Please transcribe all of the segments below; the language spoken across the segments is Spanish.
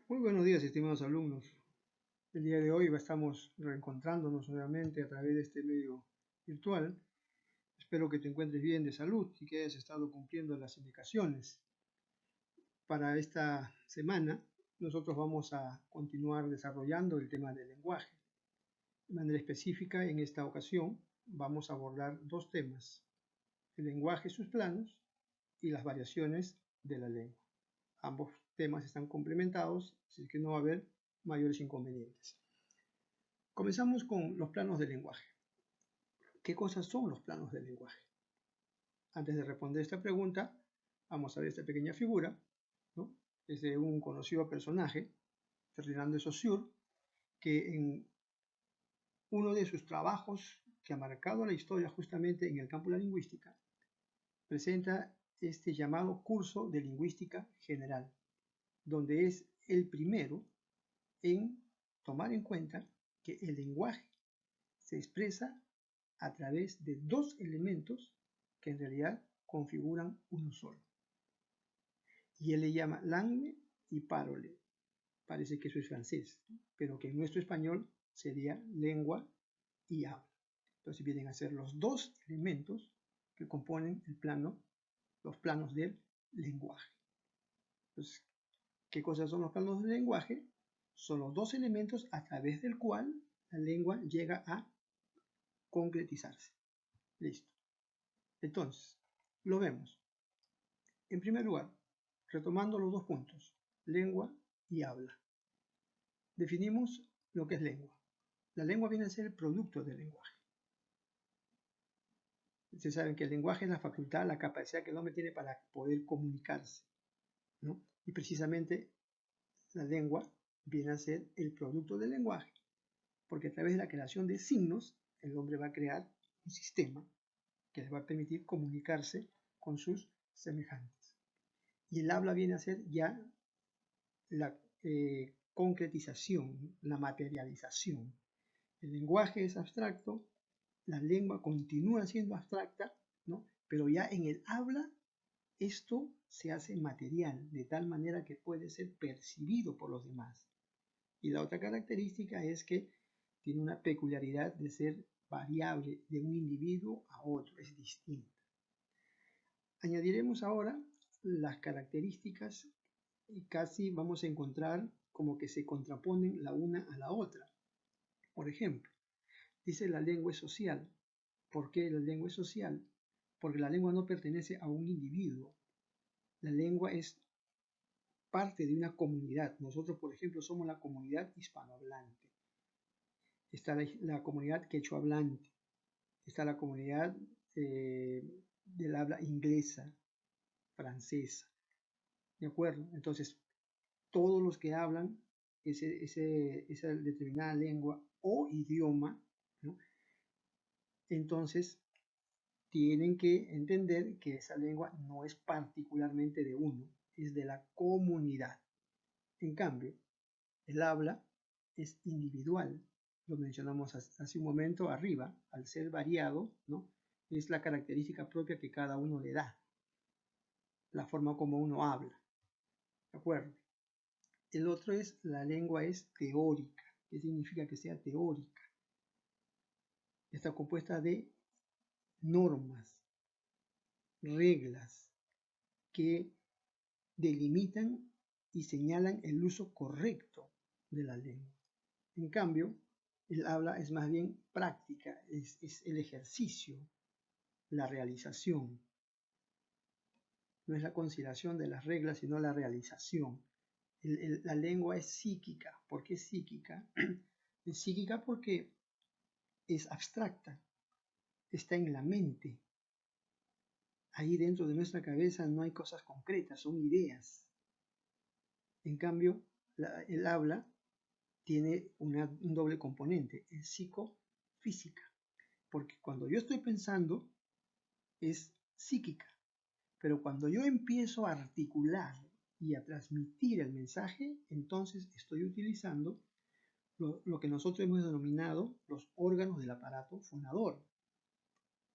Muy buenos días, estimados alumnos. El día de hoy estamos reencontrándonos nuevamente a través de este medio virtual. Espero que te encuentres bien de salud y que hayas estado cumpliendo las indicaciones. Para esta semana, nosotros vamos a continuar desarrollando el tema del lenguaje. De manera específica, en esta ocasión, vamos a abordar dos temas: el lenguaje, sus planos, y las variaciones de la lengua. Ambos temas están complementados, así que no va a haber mayores inconvenientes. Comenzamos con los planos del lenguaje. ¿Qué cosas son los planos del lenguaje? Antes de responder esta pregunta, vamos a ver esta pequeña figura, ¿no? Es de un conocido personaje, Ferdinand de Saussure, que en uno de sus trabajos que ha marcado la historia justamente en el campo de la lingüística, presenta este llamado curso de lingüística general, donde es el primero en tomar en cuenta que el lenguaje se expresa a través de dos elementos que en realidad configuran uno solo. Y él le llama langue y parole. Parece que eso es francés, pero que en nuestro español sería lengua y habla. Entonces vienen a ser los dos elementos que componen los planos del lenguaje. Entonces, ¿qué cosas son los planos del lenguaje? Son los dos elementos a través del cual la lengua llega a concretizarse. Listo. Entonces, lo vemos. En primer lugar, retomando los dos puntos, lengua y habla. Definimos lo que es lengua. La lengua viene a ser el producto del lenguaje. Ustedes saben que el lenguaje es la facultad, la capacidad que el hombre tiene para poder comunicarse, ¿no? Y precisamente la lengua viene a ser el producto del lenguaje, porque a través de la creación de signos, el hombre va a crear un sistema que les va a permitir comunicarse con sus semejantes. Y el habla viene a ser ya la concretización, la materialización. El lenguaje es abstracto, la lengua continúa siendo abstracta, ¿no? Pero ya en el habla esto se hace material, de tal manera que puede ser percibido por los demás. Y la otra característica es que tiene una peculiaridad de ser variable de un individuo a otro, es distinta. Añadiremos ahora las características y casi vamos a encontrar como que se contraponen la una a la otra. Por ejemplo, dice la lengua es social. ¿Por qué la lengua es social? Porque la lengua no pertenece a un individuo. La lengua es parte de una comunidad. Nosotros, por ejemplo, somos la comunidad hispanohablante. Está la comunidad quechohablante. Está la comunidad del habla inglesa, francesa. ¿De acuerdo? Entonces, todos los que hablan esa determinada lengua o idioma, ¿no? Entonces tienen que entender que esa lengua no es particularmente de uno, es de la comunidad. En cambio, el habla es individual, lo mencionamos hace un momento arriba, al ser variado, ¿no? Es la característica propia que cada uno le da, la forma como uno habla. ¿De acuerdo? El otro es, la lengua es teórica. ¿Qué significa que sea teórica? Está compuesta de normas, reglas que delimitan y señalan el uso correcto de la lengua. En cambio, el habla es más bien práctica, es el ejercicio, la realización. No es la consideración de las reglas, sino la realización. La lengua es psíquica. ¿Por qué psíquica? Es psíquica porque es abstracta, está en la mente. Ahí dentro de nuestra cabeza no hay cosas concretas, son ideas. En cambio, el habla tiene un doble componente, es psicofísica, porque cuando yo estoy pensando es psíquica, pero cuando yo empiezo a articular y a transmitir el mensaje, entonces estoy utilizando lo que nosotros hemos denominado los órganos del aparato fonador,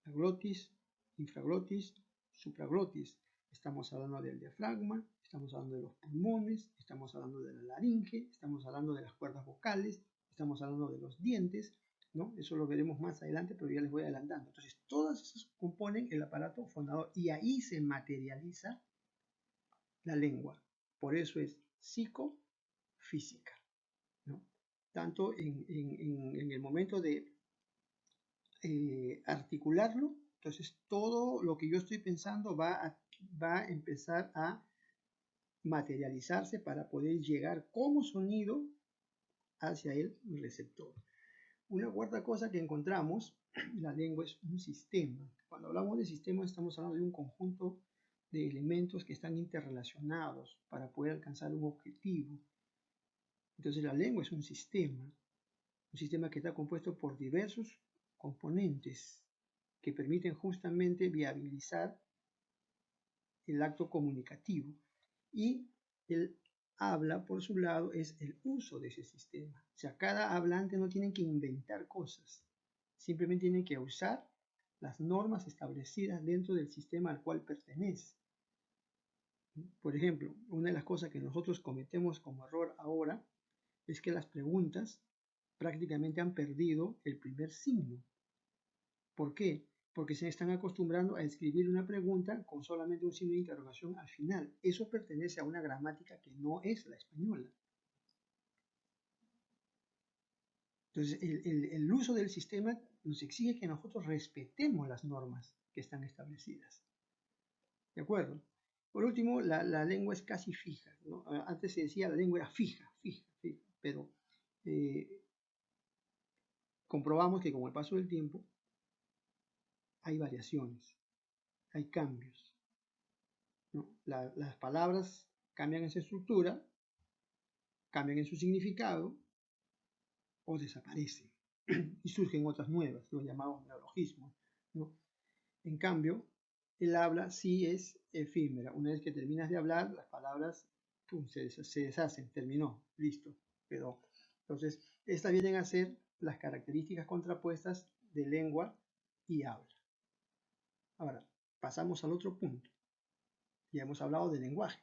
la glotis, infraglotis, supraglotis. estamos hablando del diafragma, estamos hablando de los pulmones, estamos hablando de la laringe, estamos hablando de las cuerdas vocales, estamos hablando de los dientes, ¿no? Eso lo veremos más adelante, pero ya les voy adelantando. Entonces, todas esas componen el aparato fonador y ahí se materializa la lengua. Por eso es psicofísica, ¿no? Tanto en el momento de articularlo, entonces todo lo que yo estoy pensando va a empezar a materializarse para poder llegar como sonido hacia el receptor. Una cuarta cosa que encontramos, la lengua es un sistema. Cuando hablamos de sistema estamos hablando de un conjunto de elementos que están interrelacionados para poder alcanzar un objetivo. Entonces la lengua es un sistema que está compuesto por diversos componentes que permiten justamente viabilizar el acto comunicativo. Y el habla, por su lado, es el uso de ese sistema. O sea, cada hablante no tiene que inventar cosas, simplemente tiene que usar las normas establecidas dentro del sistema al cual pertenece. Por ejemplo, una de las cosas que nosotros cometemos como error ahora es que las preguntas prácticamente han perdido el primer signo. ¿Por qué? Porque se están acostumbrando a escribir una pregunta con solamente un signo de interrogación al final. Eso pertenece a una gramática que no es la española. Entonces, el uso del sistema nos exige que nosotros respetemos las normas que están establecidas. ¿De acuerdo? Por último, la lengua es casi fija, ¿no? Antes se decía la lengua era fija, pero comprobamos que con el paso del tiempo hay variaciones, hay cambios, ¿no? Las palabras cambian en su estructura, cambian en su significado o desaparecen y surgen otras nuevas, los llamados neologismos, ¿no? En cambio, el habla sí es efímera. Una vez que terminas de hablar, las palabras pum, se deshacen, terminó, listo, quedó. Entonces, estas vienen a ser las características contrapuestas de lengua y habla. Ahora, pasamos al otro punto. Ya hemos hablado de lenguaje.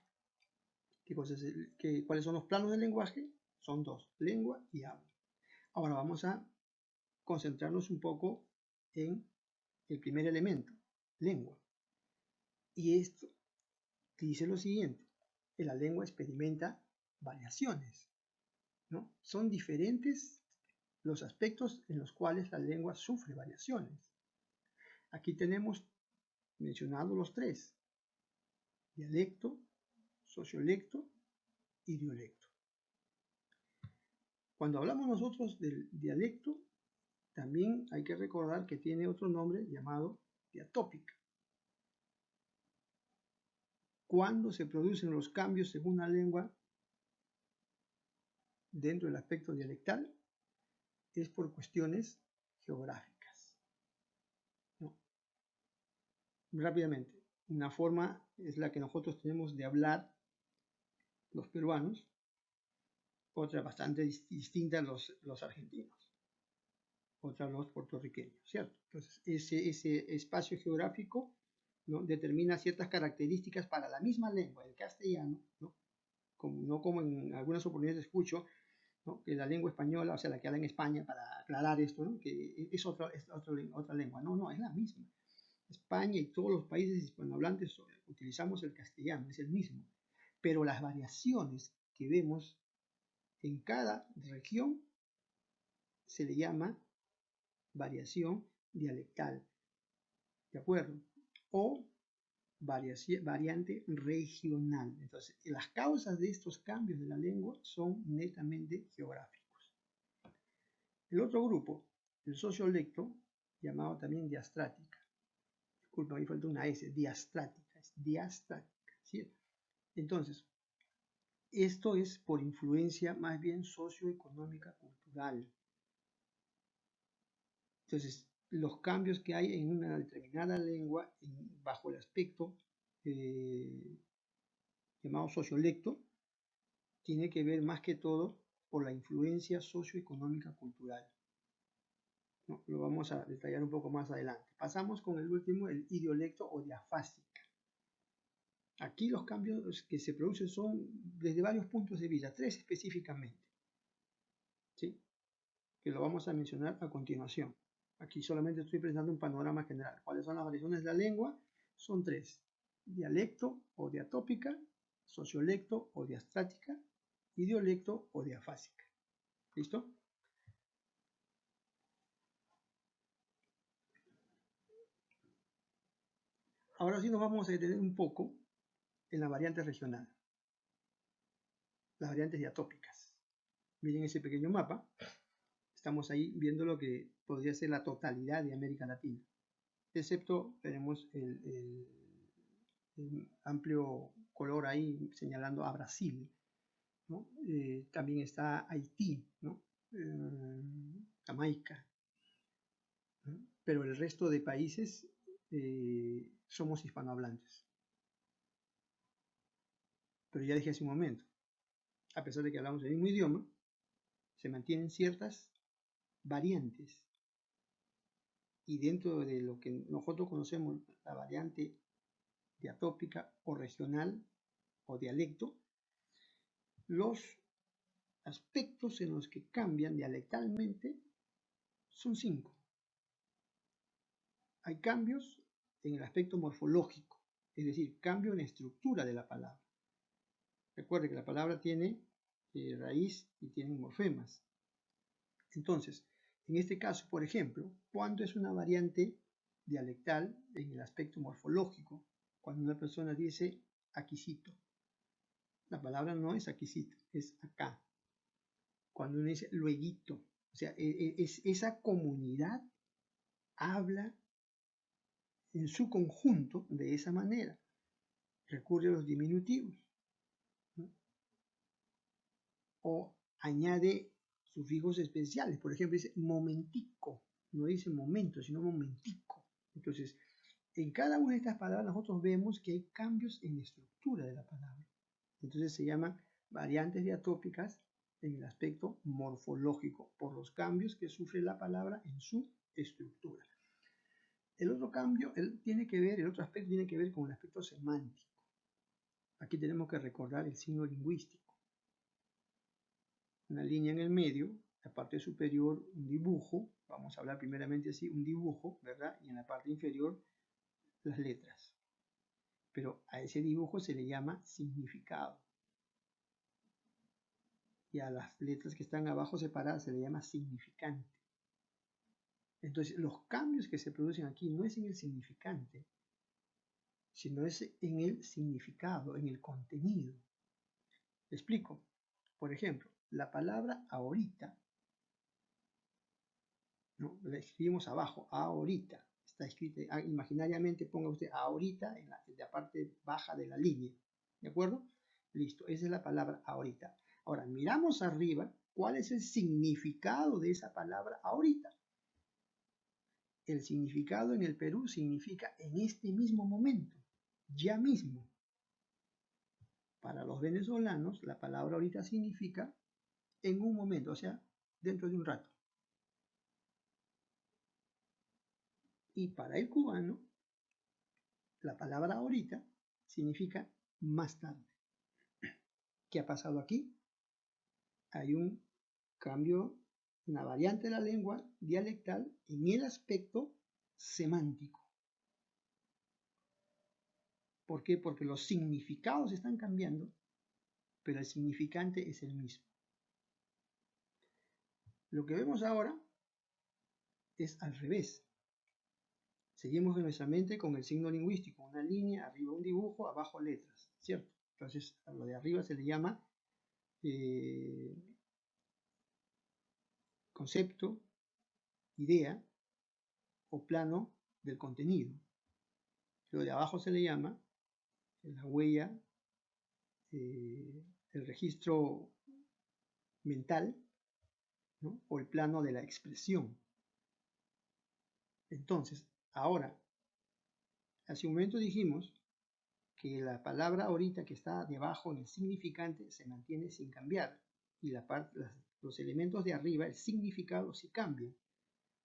¿Cuáles son los planos del lenguaje? Son dos, lengua y habla. Ahora vamos a concentrarnos un poco en el primer elemento, lengua. Y esto dice lo siguiente, que la lengua experimenta variaciones, ¿no? Son diferentes los aspectos en los cuales la lengua sufre variaciones. Aquí tenemos mencionados los tres, dialecto, sociolecto y idiolecto. Cuando hablamos nosotros del dialecto, también hay que recordar que tiene otro nombre llamado diatópica. Cuando se producen los cambios según la lengua dentro del aspecto dialectal, es por cuestiones geográficas, ¿no? Rápidamente, una forma es la que nosotros tenemos de hablar los peruanos, otra bastante distinta los argentinos, otra los puertorriqueños, ¿cierto? Entonces, ese espacio geográfico, ¿no? Determina ciertas características para la misma lengua, el castellano, ¿no? No como en algunas oportunidades escucho, ¿no? Que la lengua española, o sea, la que habla en España, para aclarar esto, ¿no? Que es otra lengua. No, es la misma. España y todos los países hispanohablantes utilizamos el castellano, es el mismo. Pero las variaciones que vemos en cada región se le llama variación dialectal, ¿de acuerdo? O variante regional. Entonces, las causas de estos cambios de la lengua son netamente geográficos. El otro grupo, el sociolecto, llamado también diastrática. Disculpa, ahí falta una S, diastrática, es diastrática, ¿sí? Entonces, esto es por influencia más bien socioeconómica cultural. Entonces, los cambios que hay en una determinada lengua bajo el aspecto llamado sociolecto tiene que ver más que todo por la influencia socioeconómica cultural. ¿No? Lo vamos a detallar un poco más adelante. Pasamos con el último, el idiolecto o diafásica. Aquí los cambios que se producen son desde varios puntos de vista, 3 específicamente, ¿sí? Que lo vamos a mencionar a continuación. Aquí solamente estoy presentando un panorama general. ¿Cuáles son las variaciones de la lengua? Son 3. Dialecto o diatópica, sociolecto o diastrática, y idiolecto o diafásica. ¿Listo? Ahora sí nos vamos a detener un poco en la variante regional, las variantes diatópicas. Miren ese pequeño mapa. Estamos ahí viendo lo que podría ser la totalidad de América Latina, excepto tenemos el amplio color ahí señalando a Brasil, ¿no? También está Haití, ¿no? Jamaica, ¿no? Pero el resto de países somos hispanohablantes. Pero ya dije hace un momento, a pesar de que hablamos el mismo idioma, se mantienen ciertas variantes. Y dentro de lo que nosotros conocemos, la variante diatópica o regional o dialecto, los aspectos en los que cambian dialectalmente son 5. Hay cambios en el aspecto morfológico, es decir, cambio en la estructura de la palabra. Recuerde que la palabra tiene raíz y tiene morfemas. Entonces, en este caso, por ejemplo, ¿cuándo es una variante dialectal en el aspecto morfológico? Cuando una persona dice aquisito. La palabra no es aquisito, es acá. Cuando uno dice lueguito, o sea, esa comunidad habla en su conjunto de esa manera. Recurre a los diminutivos, ¿no? O añade sufijos especiales. Por ejemplo, dice momentico, no dice momento, sino momentico. Entonces, en cada una de estas palabras nosotros vemos que hay cambios en la estructura de la palabra. Entonces se llaman variantes diatópicas en el aspecto morfológico, por los cambios que sufre la palabra en su estructura. El otro cambio, el otro aspecto tiene que ver con el aspecto semántico. Aquí tenemos que recordar el signo lingüístico. Una línea en el medio, la parte superior un dibujo, vamos a hablar primeramente así, un dibujo, ¿verdad? Y en la parte inferior las letras. Pero a ese dibujo se le llama significado. Y a las letras que están abajo separadas se le llama significante. Entonces, los cambios que se producen aquí no es en el significante, sino es en el significado, en el contenido. Explico. Por ejemplo, la palabra ahorita, ¿no? La escribimos abajo, ahorita. Está escrita, imaginariamente ponga usted ahorita en la parte baja de la línea. ¿De acuerdo? Listo, esa es la palabra ahorita. Ahora, miramos arriba, ¿cuál es el significado de esa palabra ahorita? El significado en el Perú significa en este mismo momento, ya mismo. Para los venezolanos, la palabra ahorita significa en un momento, o sea, dentro de un rato. Y para el cubano, la palabra ahorita significa más tarde. ¿Qué ha pasado aquí? Hay un cambio, una variante de la lengua dialectal en el aspecto semántico. ¿Por qué? Porque los significados están cambiando, pero el significante es el mismo. Lo que vemos ahora es al revés. Seguimos en nuestra mente con el signo lingüístico, una línea, arriba un dibujo, abajo letras, ¿cierto? Entonces a lo de arriba se le llama concepto, idea o plano del contenido. Lo de abajo se le llama la huella, el registro mental, ¿no? O el plano de la expresión. Entonces, ahora, hace un momento dijimos que la palabra ahorita que está debajo en el significante se mantiene sin cambiar y los elementos de arriba, el significado, sí cambian.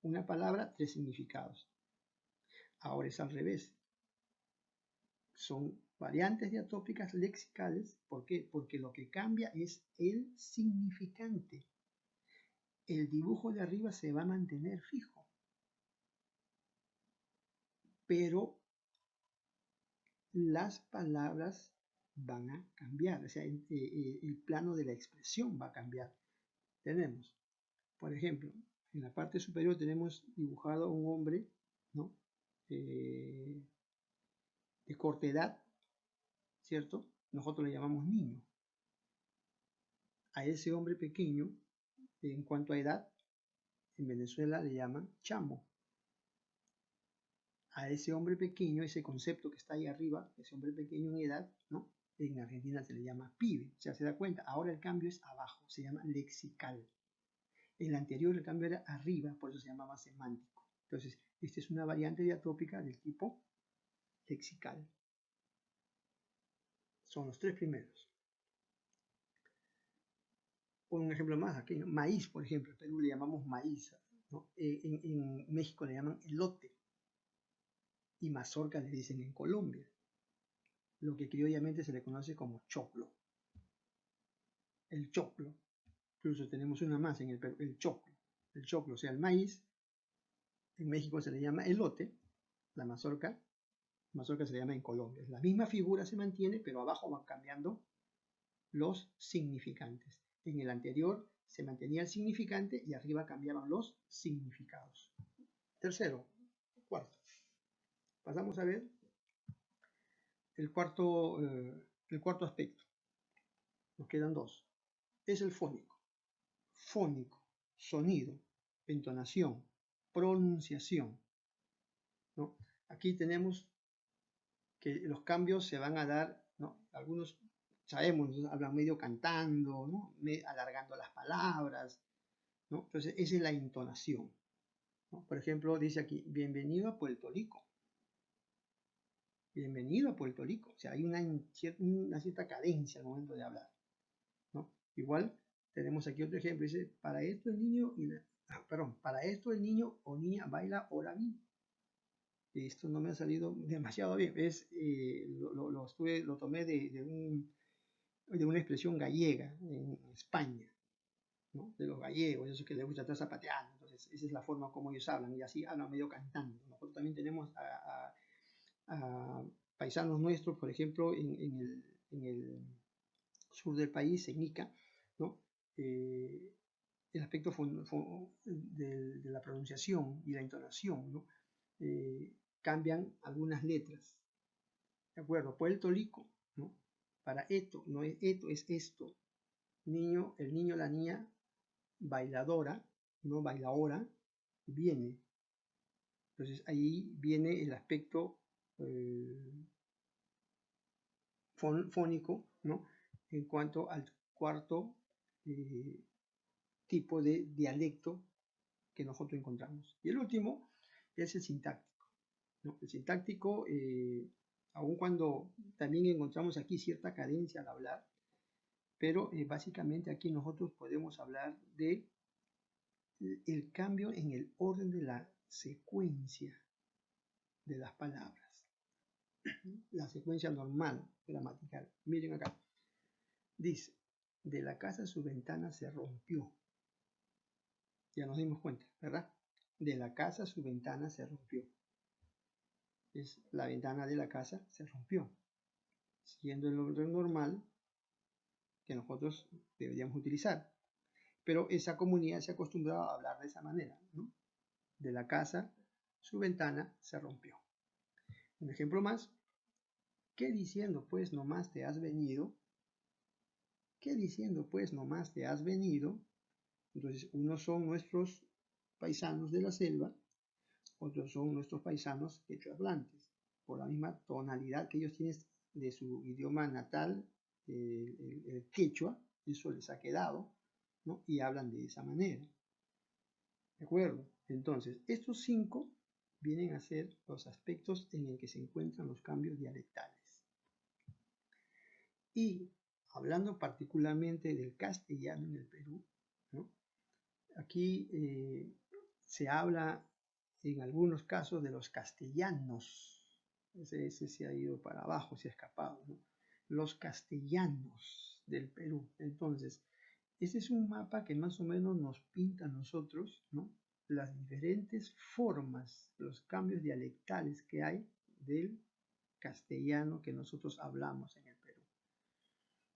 Una palabra, 3 significados. Ahora es al revés. Son variantes diatópicas lexicales. ¿Por qué? Porque lo que cambia es el significante. El dibujo de arriba se va a mantener fijo, pero las palabras van a cambiar, o sea, el plano de la expresión va a cambiar. Tenemos, por ejemplo, en la parte superior tenemos dibujado a un hombre, ¿no? De corta edad, ¿cierto? Nosotros le llamamos niño. A ese hombre pequeño, en cuanto a edad, en Venezuela le llaman chamo. A ese hombre pequeño, ese concepto que está ahí arriba, ese hombre pequeño en edad, ¿no? En Argentina se le llama pibe. O sea, se da cuenta, ahora el cambio es abajo, se llama lexical. El anterior el cambio era arriba, por eso se llamaba semántico. Entonces, esta es una variante diatópica del tipo lexical. Son los tres primeros. Un ejemplo más aquí, ¿no? Maíz, por ejemplo, en Perú le llamamos maíz, ¿no? En México le llaman elote y mazorca le dicen en Colombia, lo que criollamente se le conoce como choclo. El choclo, incluso tenemos una más en el Perú, el choclo, o sea, el maíz, en México se le llama elote, la mazorca se le llama en Colombia. La misma figura se mantiene, pero abajo van cambiando los significantes. En el anterior se mantenía el significante y arriba cambiaban los significados. Tercero, cuarto. Pasamos a ver el cuarto aspecto. Nos quedan dos. Es el fónico. Fónico, sonido, entonación, pronunciación, ¿no? Aquí tenemos que los cambios se van a dar, ¿no? Algunos sabemos, hablan medio cantando, ¿no? Alargando las palabras, ¿no? Entonces, esa es la entonación, ¿no? Por ejemplo, dice aquí, bienvenido a Puerto Rico. Bienvenido a Puerto Rico. O sea, hay una cierta cadencia al momento de hablar, ¿no? Igual, tenemos aquí otro ejemplo, dice, para esto el niño, para esto el niño o niña baila hora bien. Esto no me ha salido demasiado bien. Lo tomé de una expresión gallega en España, ¿no? De los gallegos, esos que les gusta estar zapateando. Entonces, esa es la forma como ellos hablan, y así hablan medio cantando. Nosotros también tenemos a paisanos nuestros, por ejemplo, en el sur del país, en Ica, ¿no? El aspecto de la pronunciación y la entonación, ¿no? Cambian algunas letras, ¿de acuerdo? Puerto Rico, ¿no? Para esto, no es esto, es esto. Niño, el niño, la niña, bailadora, no bailadora, viene. Entonces ahí viene el aspecto fónico, ¿no? En cuanto al cuarto tipo de dialecto que nosotros encontramos. Y el último es el sintáctico, ¿no? El sintáctico, aun cuando también encontramos aquí cierta cadencia al hablar, pero básicamente aquí nosotros podemos hablar de el cambio en el orden de la secuencia de las palabras. La secuencia normal, gramatical. Miren acá. Dice, de la casa su ventana se rompió. Ya nos dimos cuenta, ¿verdad? De la casa su ventana se rompió. Es la ventana de la casa se rompió. Siguiendo el orden normal que nosotros deberíamos utilizar. Pero esa comunidad se acostumbraba a hablar de esa manera, ¿no? De la casa su ventana se rompió. Un ejemplo más. ¿Qué diciendo pues nomás te has venido? ¿Qué diciendo pues nomás te has venido? Entonces, unos son nuestros paisanos de la selva, otros son nuestros paisanos quechohablantes, por la misma tonalidad que ellos tienen de su idioma natal, el quechua, eso les ha quedado, ¿no? Y hablan de esa manera. ¿De acuerdo? Entonces, estos 5 vienen a ser los aspectos en el que se encuentran los cambios dialectales. Y hablando particularmente del castellano en el Perú, ¿no? Aquí se habla en algunos casos de los castellanos, ese se ha ido para abajo, se ha escapado, ¿no? Los castellanos del Perú. Entonces, ese es un mapa que más o menos nos pinta a nosotros, ¿no? Las diferentes formas, los cambios dialectales que hay del castellano que nosotros hablamos en el Perú,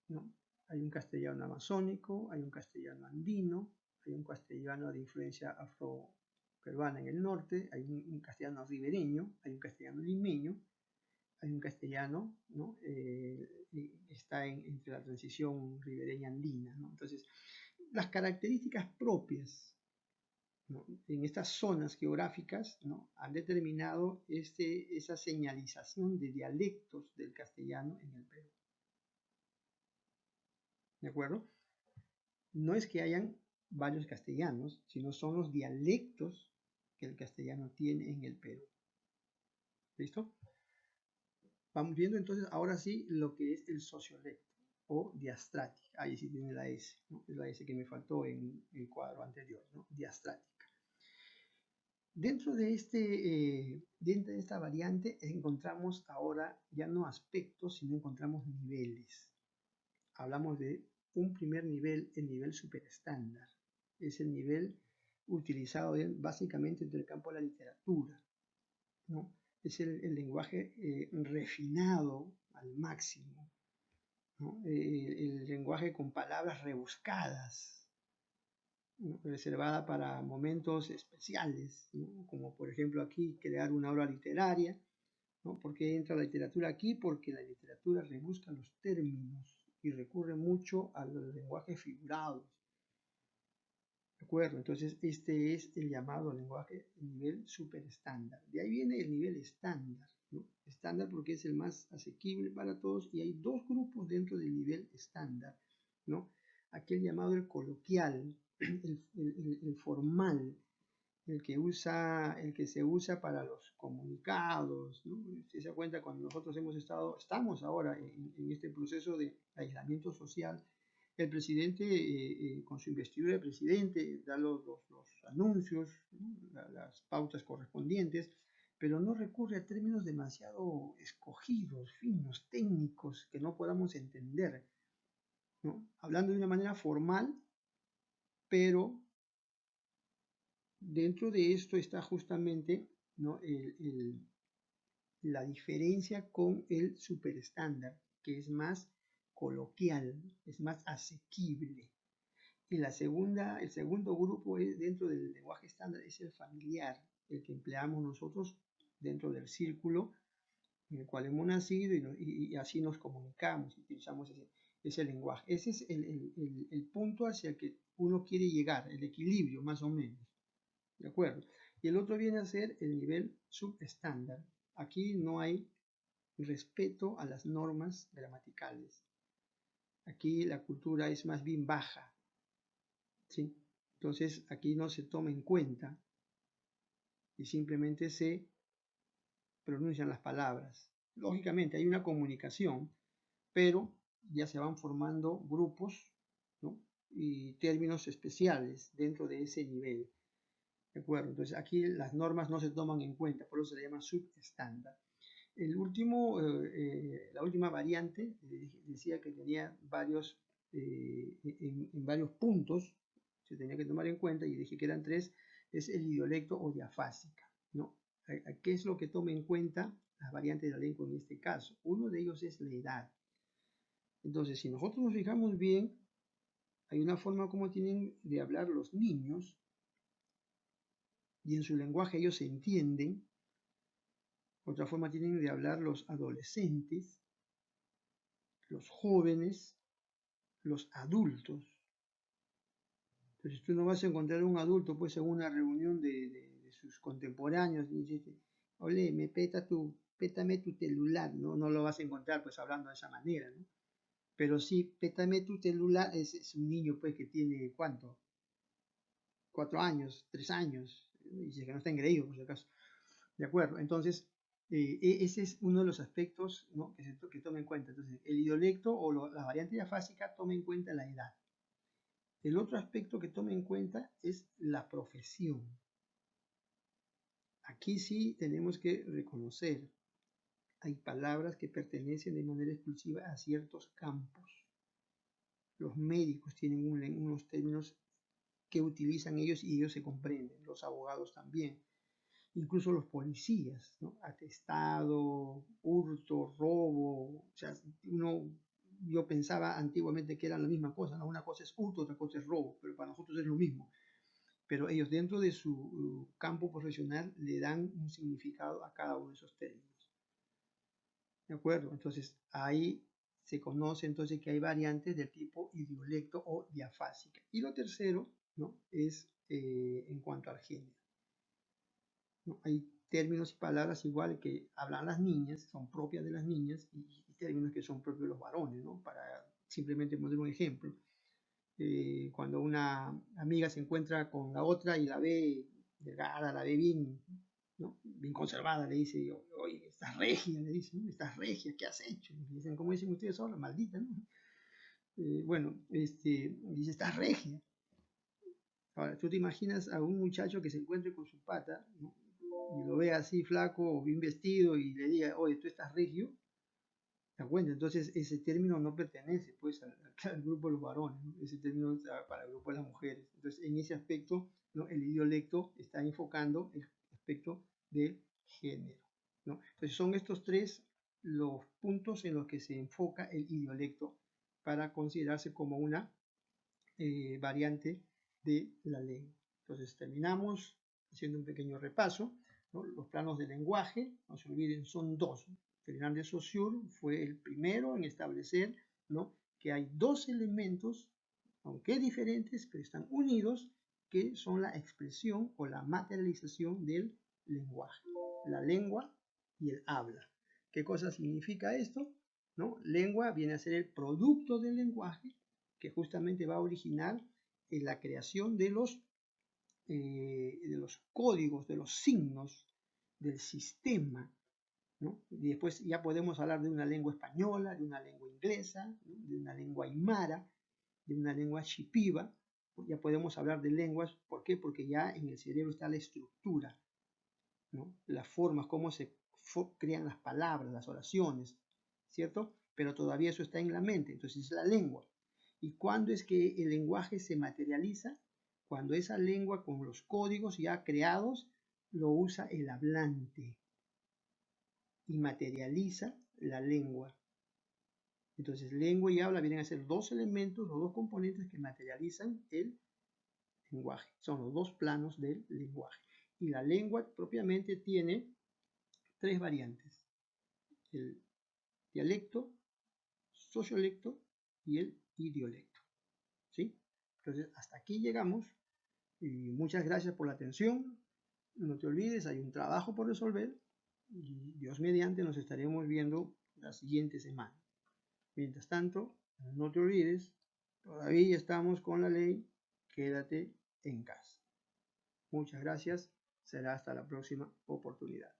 ¿no? Hay un castellano amazónico, hay un castellano andino, hay un castellano de influencia afro-peruana en el norte, hay un castellano ribereño, hay un castellano limeño, hay un castellano, ¿no? Está entre la transición ribereña andina, ¿no? Entonces, las características propias, ¿no? En estas zonas geográficas, ¿no? Han determinado esa señalización de dialectos del castellano en el Perú. ¿De acuerdo? No es que hayan varios castellanos, sino son los dialectos que el castellano tiene en el Perú. ¿Listo? Vamos viendo entonces ahora sí lo que es el sociolecto o diastrática. Ahí sí tiene la S, ¿no? Es la S que me faltó en el cuadro anterior, ¿no? Diastrática. Dentro de esta variante encontramos ahora ya no aspectos, sino encontramos niveles. Hablamos de un primer nivel, el nivel superestándar. Es el nivel utilizado básicamente en el campo de la literatura, ¿no? Es el lenguaje refinado al máximo, ¿no? El lenguaje con palabras rebuscadas, ¿no? Reservada para momentos especiales, ¿no? Como por ejemplo aquí crear una obra literaria, ¿no? ¿Por qué entra la literatura aquí? Porque la literatura rebusca los términos y recurre mucho a los lenguajes figurados. ¿De acuerdo? Entonces este es el llamado lenguaje nivel superestándar. De ahí viene el nivel estándar, ¿no? Estándar porque es el más asequible para todos y hay dos grupos dentro del nivel estándar, ¿no? Aquel llamado el coloquial, el formal, el que se usa para los comunicados, ¿no? Si se da cuenta, cuando nosotros estamos ahora en este proceso de aislamiento social, el presidente, con su investidura de presidente, da los anuncios, ¿no? Las pautas correspondientes, pero no recurre a términos demasiado escogidos, finos, técnicos, que no podamos entender, ¿no? Hablando de una manera formal, pero dentro de esto está justamente, ¿no? La diferencia con el superestándar, que es más coloquial, es más asequible. Y el segundo grupo dentro del lenguaje estándar es el familiar, el que empleamos nosotros dentro del círculo en el cual hemos nacido y así nos comunicamos, utilizamos ese lenguaje. Ese es el punto hacia el que uno quiere llegar, el equilibrio más o menos. ¿De acuerdo? Y el otro viene a ser el nivel subestándar. Aquí no hay respeto a las normas gramaticales. Aquí la cultura es más bien baja, ¿sí? Entonces aquí no se toma en cuenta y simplemente se pronuncian las palabras. Lógicamente hay una comunicación, pero ya se van formando grupos, ¿no? Y términos especiales dentro de ese nivel. ¿De acuerdo? Entonces aquí las normas no se toman en cuenta, por eso se le llama subestándar. La última variante, decía que tenía varios, en varios puntos, se tenía que tomar en cuenta, y dije que eran tres, es el idiolecto o diafásica, ¿no? ¿Qué es lo que toma en cuenta las variantes de la lengua en este caso? Uno de ellos es la edad. Entonces, si nosotros nos fijamos bien, hay una forma como tienen de hablar los niños, y en su lenguaje ellos se entienden. Otra forma tienen de hablar los adolescentes, los jóvenes, los adultos. Entonces tú no vas a encontrar un adulto pues en una reunión de sus contemporáneos y dice, ole, pétame tu celular, ¿no? No lo vas a encontrar pues hablando de esa manera, ¿no? Pero sí, pétame tu celular es un niño pues que tiene, ¿cuánto? 4 años, 3 años, y dice que no está engreído por si acaso. ¿De acuerdo? Entonces, ese es uno de los aspectos, ¿no? que toma en cuenta. Entonces, el idiolecto o la variante diafásica toma en cuenta la edad. El otro aspecto que toma en cuenta es la profesión. Aquí sí tenemos que reconocer hay palabras que pertenecen de manera exclusiva a ciertos campos. Los médicos tienen unos términos que utilizan ellos y ellos se comprenden, los abogados también, incluso los policías, ¿no? Atestado, hurto, robo, o sea, yo pensaba antiguamente que eran la misma cosa, ¿no? Una cosa es hurto, otra cosa es robo, pero para nosotros es lo mismo. Pero ellos dentro de su campo profesional le dan un significado a cada uno de esos términos. ¿De acuerdo? Entonces ahí se conoce entonces que hay variantes del tipo idiolecto o diafásica. Y lo tercero, ¿no? Es en cuanto al género, ¿no? Hay términos y palabras igual que hablan las niñas, son propias de las niñas, y términos que son propios de los varones, ¿no? Para simplemente poner un ejemplo. Cuando una amiga se encuentra con la otra y la ve delgada, la ve bien, ¿no? Bien conservada, le dice, oye, estás regia, le dice, ¿no? Estás regia, ¿qué has hecho? Y dicen, ¿cómo dicen ustedes ahora? Maldita, ¿no? Bueno, dice, estás regia. Ahora, tú te imaginas a un muchacho que se encuentre con su pata, ¿no? Y lo ve así flaco o bien vestido y le diga, oye, tú estás regio, ¿te acuerdas? Entonces ese término no pertenece pues al grupo de los varones, ¿no? Ese término es para el grupo de las mujeres. Entonces en ese aspecto, ¿no? El idiolecto está enfocando el aspecto del género, ¿no? Entonces son estos tres los puntos en los que se enfoca el idiolecto para considerarse como una variante de la lengua. Entonces terminamos haciendo un pequeño repaso, ¿no? Los planos de lenguaje, no se olviden, son dos. Fernand de Saussure fue el primero en establecer, ¿no? Que hay dos elementos, aunque diferentes, pero están unidos, que son la expresión o la materialización del lenguaje, la lengua y el habla. ¿Qué cosa significa esto? ¿No? Lengua viene a ser el producto del lenguaje, que justamente va a originar en la creación de los códigos, de los signos del sistema, ¿no? Y después ya podemos hablar de una lengua española, de una lengua inglesa, ¿no? De una lengua aymara, de una lengua shipiba. Ya podemos hablar de lenguas. ¿Por qué? Porque ya en el cerebro está la estructura, ¿no? Las formas, cómo se crean las palabras, las oraciones, ¿cierto? Pero todavía eso está en la mente, entonces es la lengua. ¿Y cuándo es que el lenguaje se materializa? Cuando esa lengua con los códigos ya creados lo usa el hablante y materializa la lengua. Entonces lengua y habla vienen a ser dos elementos, los dos componentes que materializan el lenguaje. Son los dos planos del lenguaje. Y la lengua propiamente tiene tres variantes: el dialecto, sociolecto y el idiolecto. ¿Sí? Entonces, hasta aquí llegamos. Y muchas gracias por la atención. No te olvides, hay un trabajo por resolver. Y Dios mediante nos estaremos viendo la siguiente semana. Mientras tanto, no te olvides, todavía estamos con la ley, quédate en casa. Muchas gracias. Será hasta la próxima oportunidad.